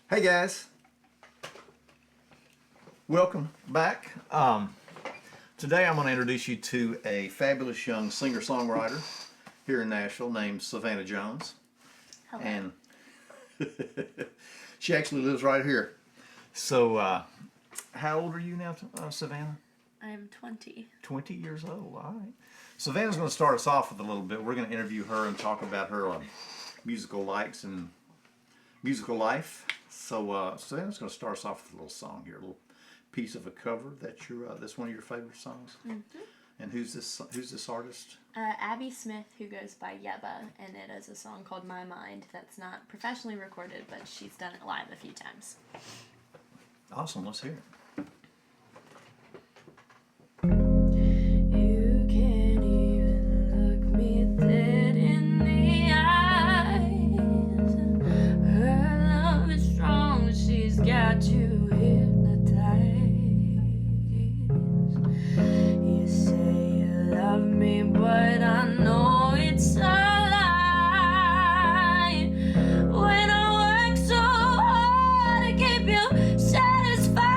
Hey guys, welcome back. Today I'm going to introduce you to a fabulous young singer-songwriter here in Nashville named Savannah Jones. Hello. And she actually lives right here. So, how old are you now, Savannah? I'm 20. 20 years old, all right. Savannah's going to start us off with a little bit. We're going to interview her and talk about her musical likes and musical life. So Savannah's going to start us off with a little song here, a little piece of a cover that's one of your favorite songs. Mm-hmm. And who's this artist? Abby Smith, who goes by Yeba, and it is a song called My Mind that's not professionally recorded, but she's done it live a few times. Awesome, let's hear it. You can't even look me dead in the eyes. Her love is strong, she's got you hypnotized. You say you love me, but I know it's a lie. When I work so hard to keep you satisfied.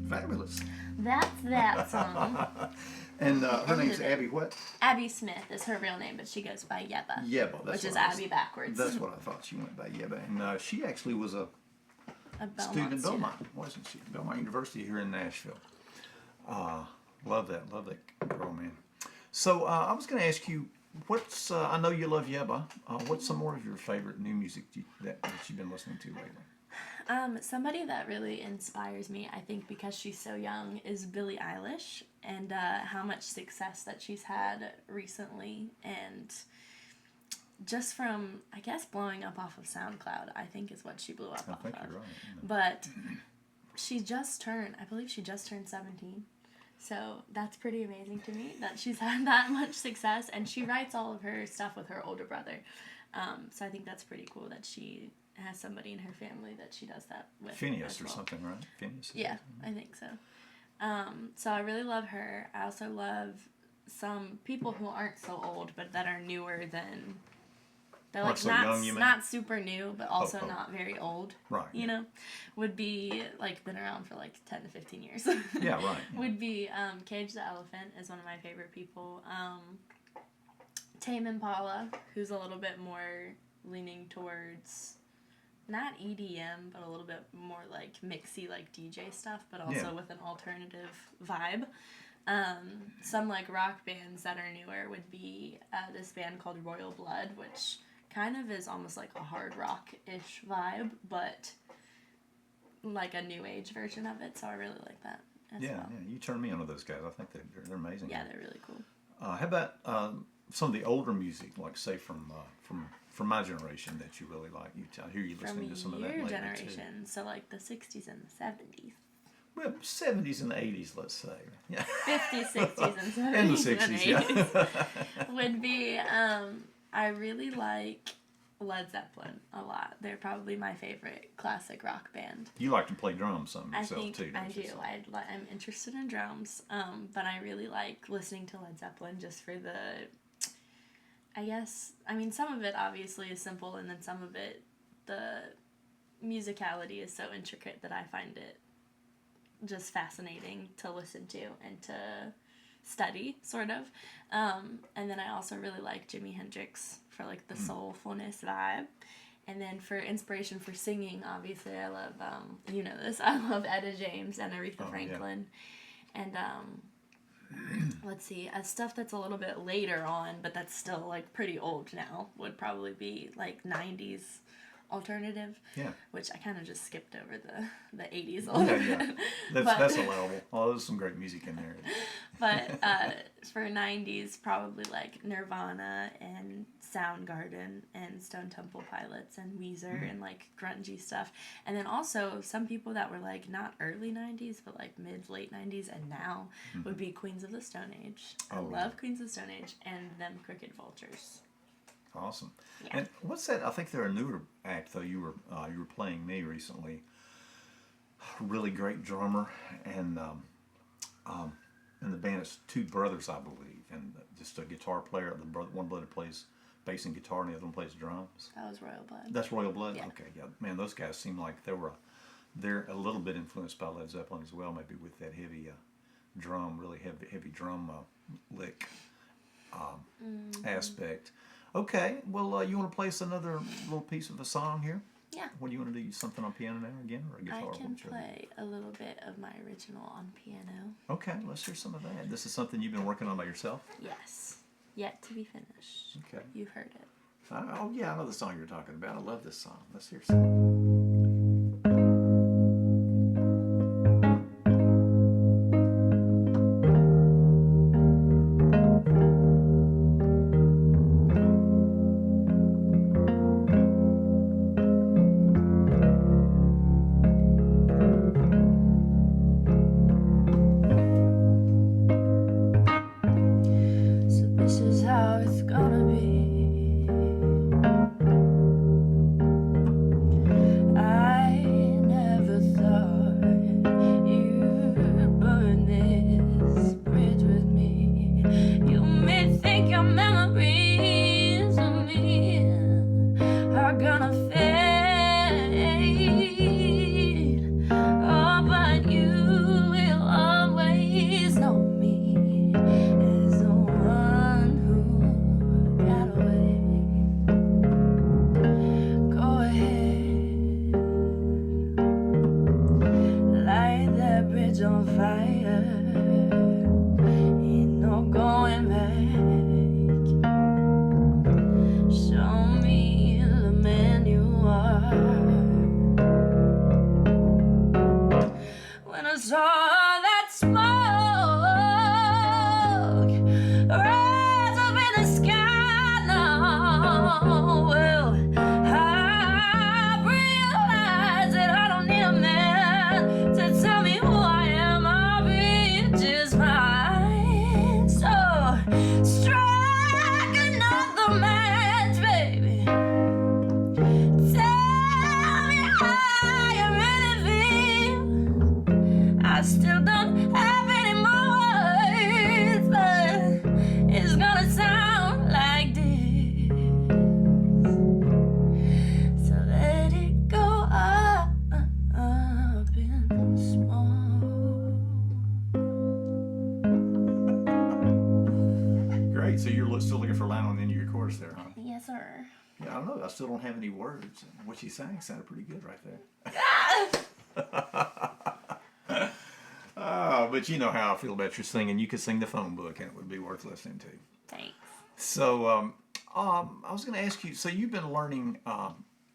Fabulous. That's that song. And her name's Abby what? Abby Smith is her real name, but she goes by Yeba. Yeba. Which is Abby backwards. That's what I thought. She went by Yeba. And she actually was a student at Belmont, wasn't she? Belmont University here in Nashville. Love that girl, man. So I was going to ask you, I know you love Yeba. What's some more of your favorite new music that you've been listening to lately? Somebody that really inspires me, I think because she's so young, is Billie Eilish, and how much success that she's had recently, and just from, I guess, blowing up off of SoundCloud, I think is what she blew up off of. You're right. Yeah. But I believe she just turned 17. So that's pretty amazing to me that she's had that much success, and she writes all of her stuff with her older brother. So I think that's pretty cool that she has somebody in her family that she does that with. Phineas or something, right? Phineas. Yeah, I think so. So I really love her. I also love some people who aren't so old, but that are newer than. They're like so not young, you mean? not super new, but also not very old. Right. You know, would be like been around for like 10 to 15 years. Yeah, right. Yeah. Would be Cage the Elephant is one of my favorite people. Tame Impala, who's a little bit more leaning towards not EDM, but a little bit more like mixy, like DJ stuff, but also with an alternative vibe. Some like rock bands that are newer would be this band called Royal Blood, which kind of is almost like a hard rock-ish vibe, but like a new age version of it. So I really like that as well. Yeah, you turned me on to those guys. I think they're amazing. Yeah, they're really cool. How about some of the older music, like say from my generation that you really like? I hear you listening to some of that lately, your generation, so like the 60s and the 70s. Well, 70s and 80s, let's say. Yeah. 50s, 60s, and 70s and the 60s, and 80s would be, I really like Led Zeppelin a lot. They're probably my favorite classic rock band. You like to play drums some yourself, too, I do. I'm interested in drums, but I really like listening to Led Zeppelin just for some of it obviously is simple, and then some of it, the musicality is so intricate that I find it just fascinating to listen to and to study, sort of. And then I also really like Jimi Hendrix for like the soulfulness vibe. And then for inspiration for singing, obviously I love, you know this, I love Etta James and Aretha Franklin. Yeah. And let's see, stuff that's a little bit later on, but that's still like pretty old now, would probably be like 90s alternative, which I kind of just skipped over the 80s a little bit. That's allowable. Oh, there's some great music in there. But for 90s, probably like Nirvana and Soundgarden and Stone Temple Pilots and Weezer and like grungy stuff. And then also some people that were like not early 90s, but like late 90s and now would be Queens of the Stone Age. I love Queens of the Stone Age and them Crooked Vultures. Awesome. Yeah. And what's that? I think they're a newer act, though. You were playing me recently. Really great drummer, and in the band it's two brothers, I believe, and just a guitar player. One brother plays bass and guitar, and the other one plays drums. That was Royal Blood. That's Royal Blood. Yeah. Okay, yeah. Man, those guys seem like they're a little bit influenced by Led Zeppelin as well, maybe with that heavy drum, really heavy drum lick aspect. Okay, well, you want to play us another little piece of a song here? Yeah. What do you want to do? Something on piano now again, or a guitar? I can play a little bit of my original on piano. Okay, let's hear some of that. This is something you've been working on by yourself? Yes. Yet to be finished. Okay. You've heard it. Oh, yeah, I know the song you're talking about. I love this song. Let's hear some. I don't know. I still don't have any words. What she sang sounded pretty good right there. But you know how I feel about your singing. You could sing the phone book, and it would be worth listening to. Thanks. So, I was going to ask you. So you've been learning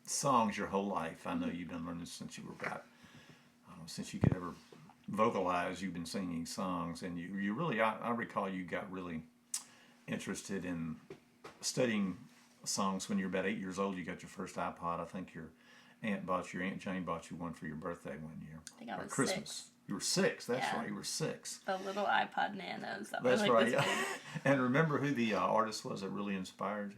songs your whole life. I know you've been learning since you were about, since you could ever vocalize. You've been singing songs, and you really. I recall you got really interested in studying songs when you were about 8 years old. You got your first iPod. I think your Aunt Jane bought you one for your birthday one year. I think I was Christmas. 6. You were 6. That's Yeah. right. You were 6. The little iPod Nanos. That That's were like right. this Yeah. big. And remember who the artist was that really inspired you?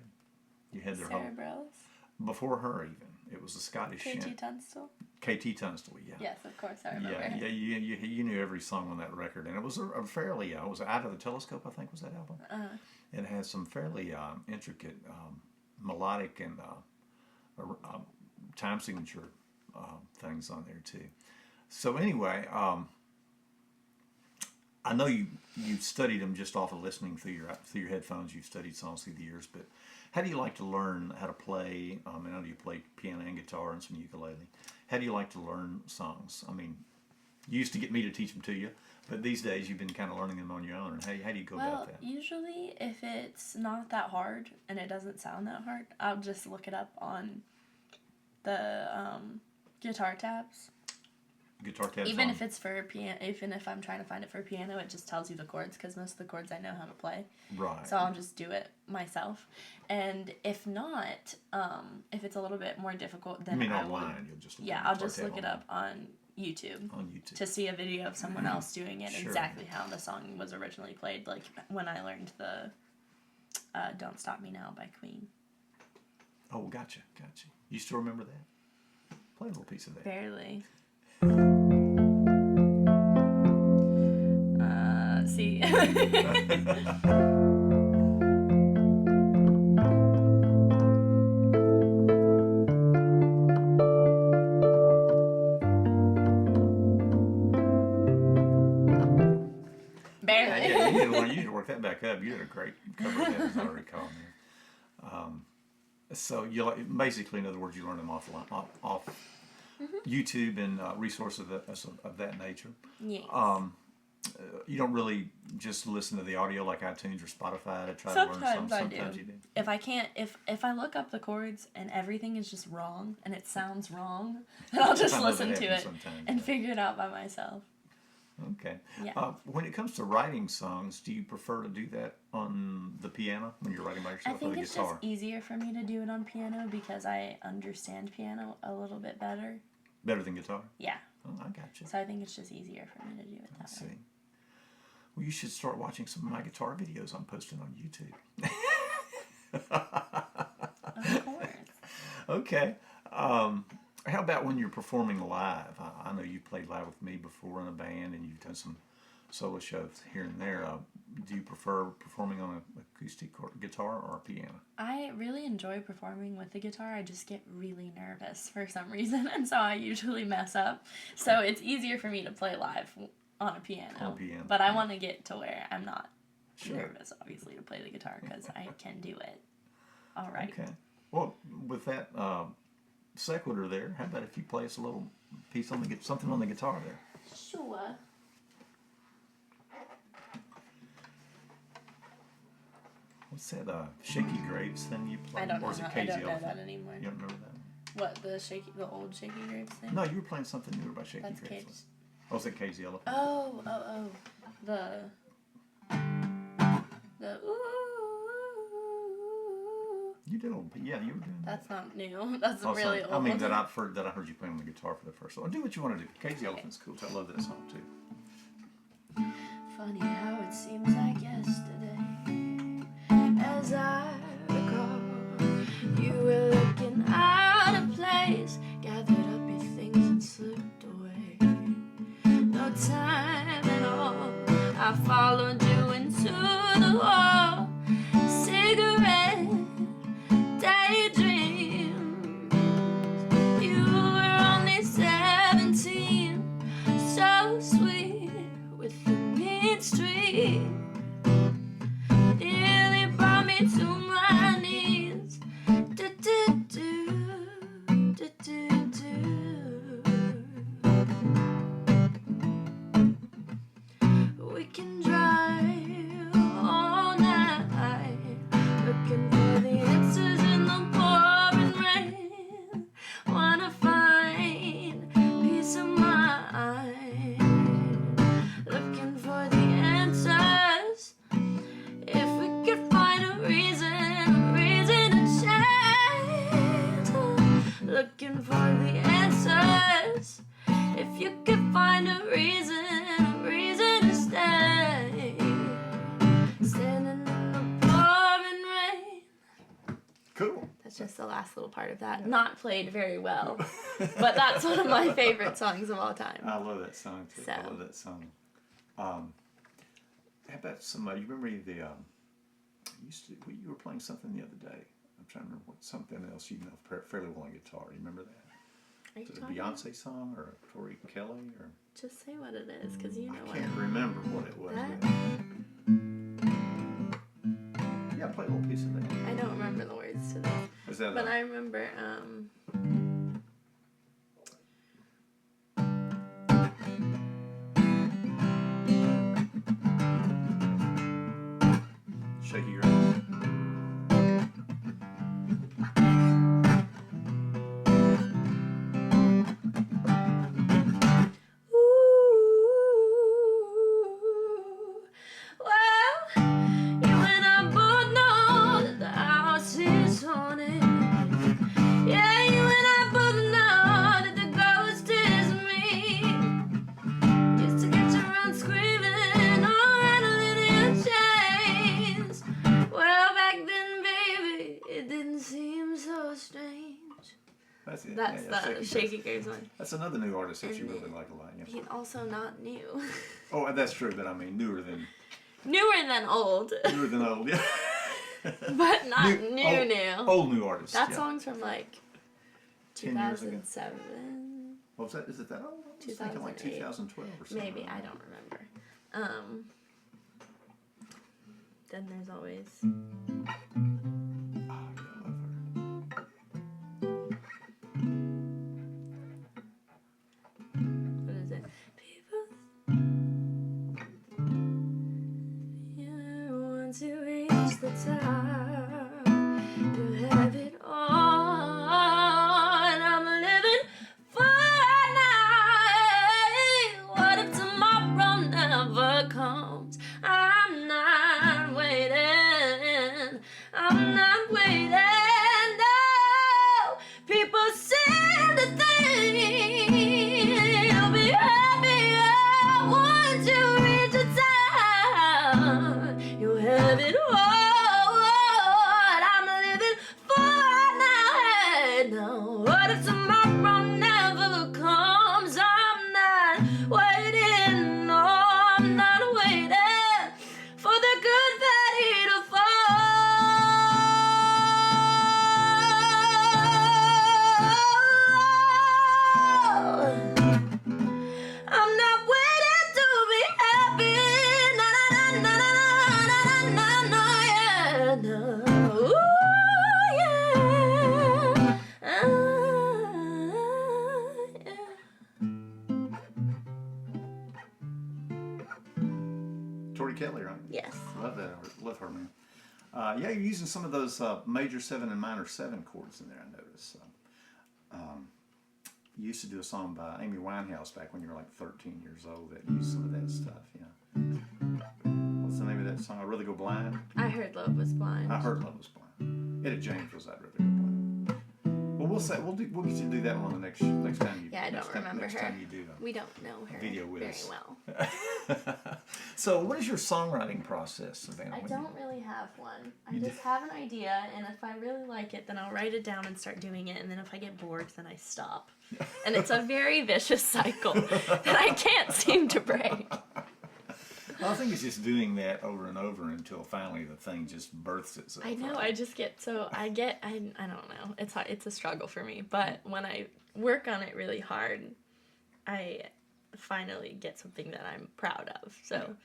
You had their Sarah whole Bareilles. before her even. It was a Scottish KT Tunstall. KT Tunstall. Yeah. Yes, of course I remember. Yeah. You knew every song on that record, and it was a fairly it was Out of the Telescope, I think was that album. It had some fairly intricate melodic and time signature things on there too. So anyway, I know you studied them just off of listening through your headphones. You've studied songs through the years, but how do you like to learn how to play? I know you play piano and guitar and some ukulele. How do you like to learn songs? I mean, you used to get me to teach them to you, but these days you've been kind of learning them on your own. And how do you go about that? Well, usually if it's not that hard and it doesn't sound that hard, I'll just look it up on the guitar tabs. Guitar tabs. Even if it's for piano, even if I'm trying to find it for piano, it just tells you the chords because most of the chords I know how to play. Right. So I'll just do it myself. And if not, if it's a little bit more difficult, then online? You'll just look I'll just look it up on YouTube. On YouTube. To see a video of someone else doing it Sure. exactly how the song was originally played. Like when I learned the "Don't Stop Me Now" by Queen. Oh, gotcha. You still remember that? Play a little piece of that. Barely. See. Barely. Yeah, you need to work that back up. You did a great cover of that, as I recall. So basically, in other words, you learn them off YouTube and resources of that nature. Yes. You don't really just listen to the audio like iTunes or Spotify to try Sometimes to learn songs. I Sometimes do. you do. If I can't, if I look up the chords and everything is just wrong and it sounds wrong, then I'll just I know listen that to happens it sometimes, and yeah. figure it out by myself. Okay. Yeah. When it comes to writing songs, do you prefer to do that on the piano when you're writing by I yourself or think the it's guitar? just easier for me to do it on piano because I understand piano a little bit better. Better than guitar? Yeah. Oh, I got you. So I think it's just easier for me to do it I that see. way. Well, you should start watching some of my guitar videos I'm posting on YouTube. Of course. Okay. How about when you're performing live? I know you played live with me before in a band, and you've done some solo shows here and there. Do you prefer performing on an acoustic guitar or a piano? I really enjoy performing with the guitar. I just get really nervous for some reason, and so I usually mess up. So it's easier for me to play live on a piano. On a piano. But I want to get to where I'm not Sure. nervous, obviously, to play the guitar because I can do it. All right. Okay. Well, with that sequitur there, how about if you play us a little piece on something on the guitar there? Sure. What's that Shaky Graves thing you play? I don't know. Or is it I Crazy don't know Elephant? that anymore. You don't remember that? What, the old Shaky Graves thing? No, you were playing something newer by Shaky That's Graves. Cage. Oh, was it Crazy Elephant? Oh. The ooh. You did, yeah, you were doing that. That's not new. That's Oh, really sorry. old. I mean that I heard you playing on the guitar for the first time. Do what you want to do. Crazy Elephant's cool. I love that song too. Funny how it seems like yesterday. As I recall, you were looking out of place, gathered up your things and slipped away. No time at all. I followed you into the wall. Cigarette, daydream. You were only 17, so sweet with the mean street. Nearly brought me to my knees. looking for the answers. If you could find a reason to stay, standing in the pouring rain. Cool. That's just the last little part of that. Not played very well, but that's one of my favorite songs of all time. I love that song too. So. I love that song. How about somebody? You remember you were playing something the other day. I'm trying to remember something else you know fairly well on guitar. You remember that? Is it a Beyonce song or a Tori Kelly or? Just say what it is, because you know I can't remember what it was. Yeah, play a little piece of that. I don't remember the words to this. Is that? But I remember. Shaky Grace. That's the Shaky Grace one. That's another new artist that you really like a lot. Yeah. He's also not new. Oh, that's true. But I mean, newer than old. Newer than old, yeah. But not new. Old new artist. That song's from like 2007. What was that? Is it that old? I was thinking like 2012 or something. Maybe, I don't remember. Then there's always. To reach the top, you have it all, and I'm living for now. What if tomorrow never comes? I'm not waiting, no. People seem to think you'll be happier once you reach the top. You have it all, I'm living for now. What if tomorrow never comes? I'm not waiting, no, I'm not waiting for the good fatty to fall. I'm not waiting to be happy, Tori Kelly, right? Yes. Love that. Love her, man. Yeah, you're using some of those major 7 and minor 7 chords in there, I noticed. You used to do a song by Amy Winehouse back when you were like 13 years old that used some of that stuff, yeah. What's the name of that song? I'd Rather Go Blind? I heard Love Was Blind. I heard Love Was Blind. Etta James was I'd Rather Go Blind. Well, we'll get you to do that one the next time you. Yeah, I don't remember next her. time you do We don't know her video with very us. well. So, what is your songwriting process, Savannah? I don't really have one. I just have an idea, and if I really like it, then I'll write it down and start doing it, and then if I get bored, then I stop. And it's a very vicious cycle that I can't seem to break. Well, I think it's just doing that over and over until finally the thing just births itself. I know. Right? I just get so I don't know. It's hard, it's a struggle for me, but when I work on it really hard, I finally get something that I'm proud of. So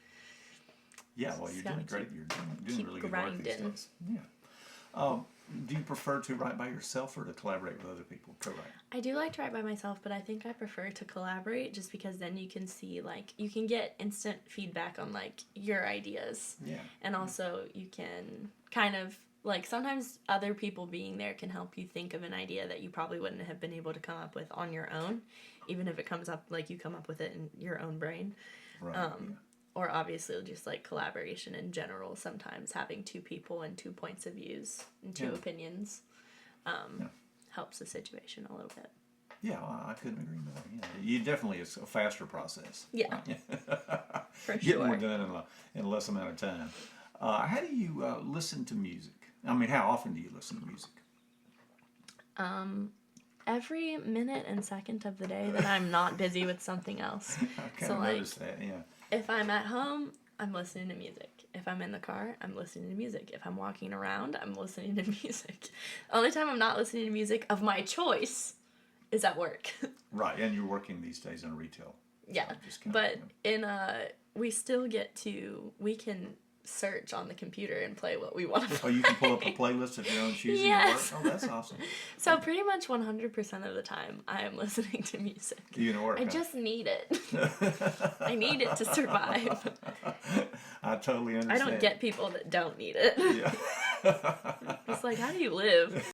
yeah, well, you're doing great. You're doing really good work these days. Yeah. Do you prefer to write by yourself or to collaborate with other people? Co-write. I do like to write by myself, but I think I prefer to collaborate just because then you can see, like, you can get instant feedback on, like, your ideas. Yeah. And also you can kind of, like, sometimes other people being there can help you think of an idea that you probably wouldn't have been able to come up with on your own, even if it comes up, like, you come up with it in your own brain. Right. Or obviously just, like, collaboration in general, sometimes having two people and 2 points of views and two opinions helps the situation a little bit. Yeah, I couldn't agree more. Yeah, you definitely, it's a faster process. Yeah, for Get sure. more done in a less amount of time. How do you listen to music? I mean, how often do you listen to music? Every minute and second of the day that I'm not busy with something else. I kind of noticed that, yeah. If I'm at home, I'm listening to music. If I'm in the car, I'm listening to music. If I'm walking around, I'm listening to music. The only time I'm not listening to music of my choice is at work. Right, and you're working these days in retail. Yeah, So but we still we can search on the computer and play what we want to play. Oh, you can pull up a playlist of your own choosing Yes. at work? Oh, that's awesome. So pretty much 100% of the time, I am listening to music. Even at work, I just need it. I need it to survive. I totally understand. I don't get people that don't need it. Yeah. It's like, how do you live?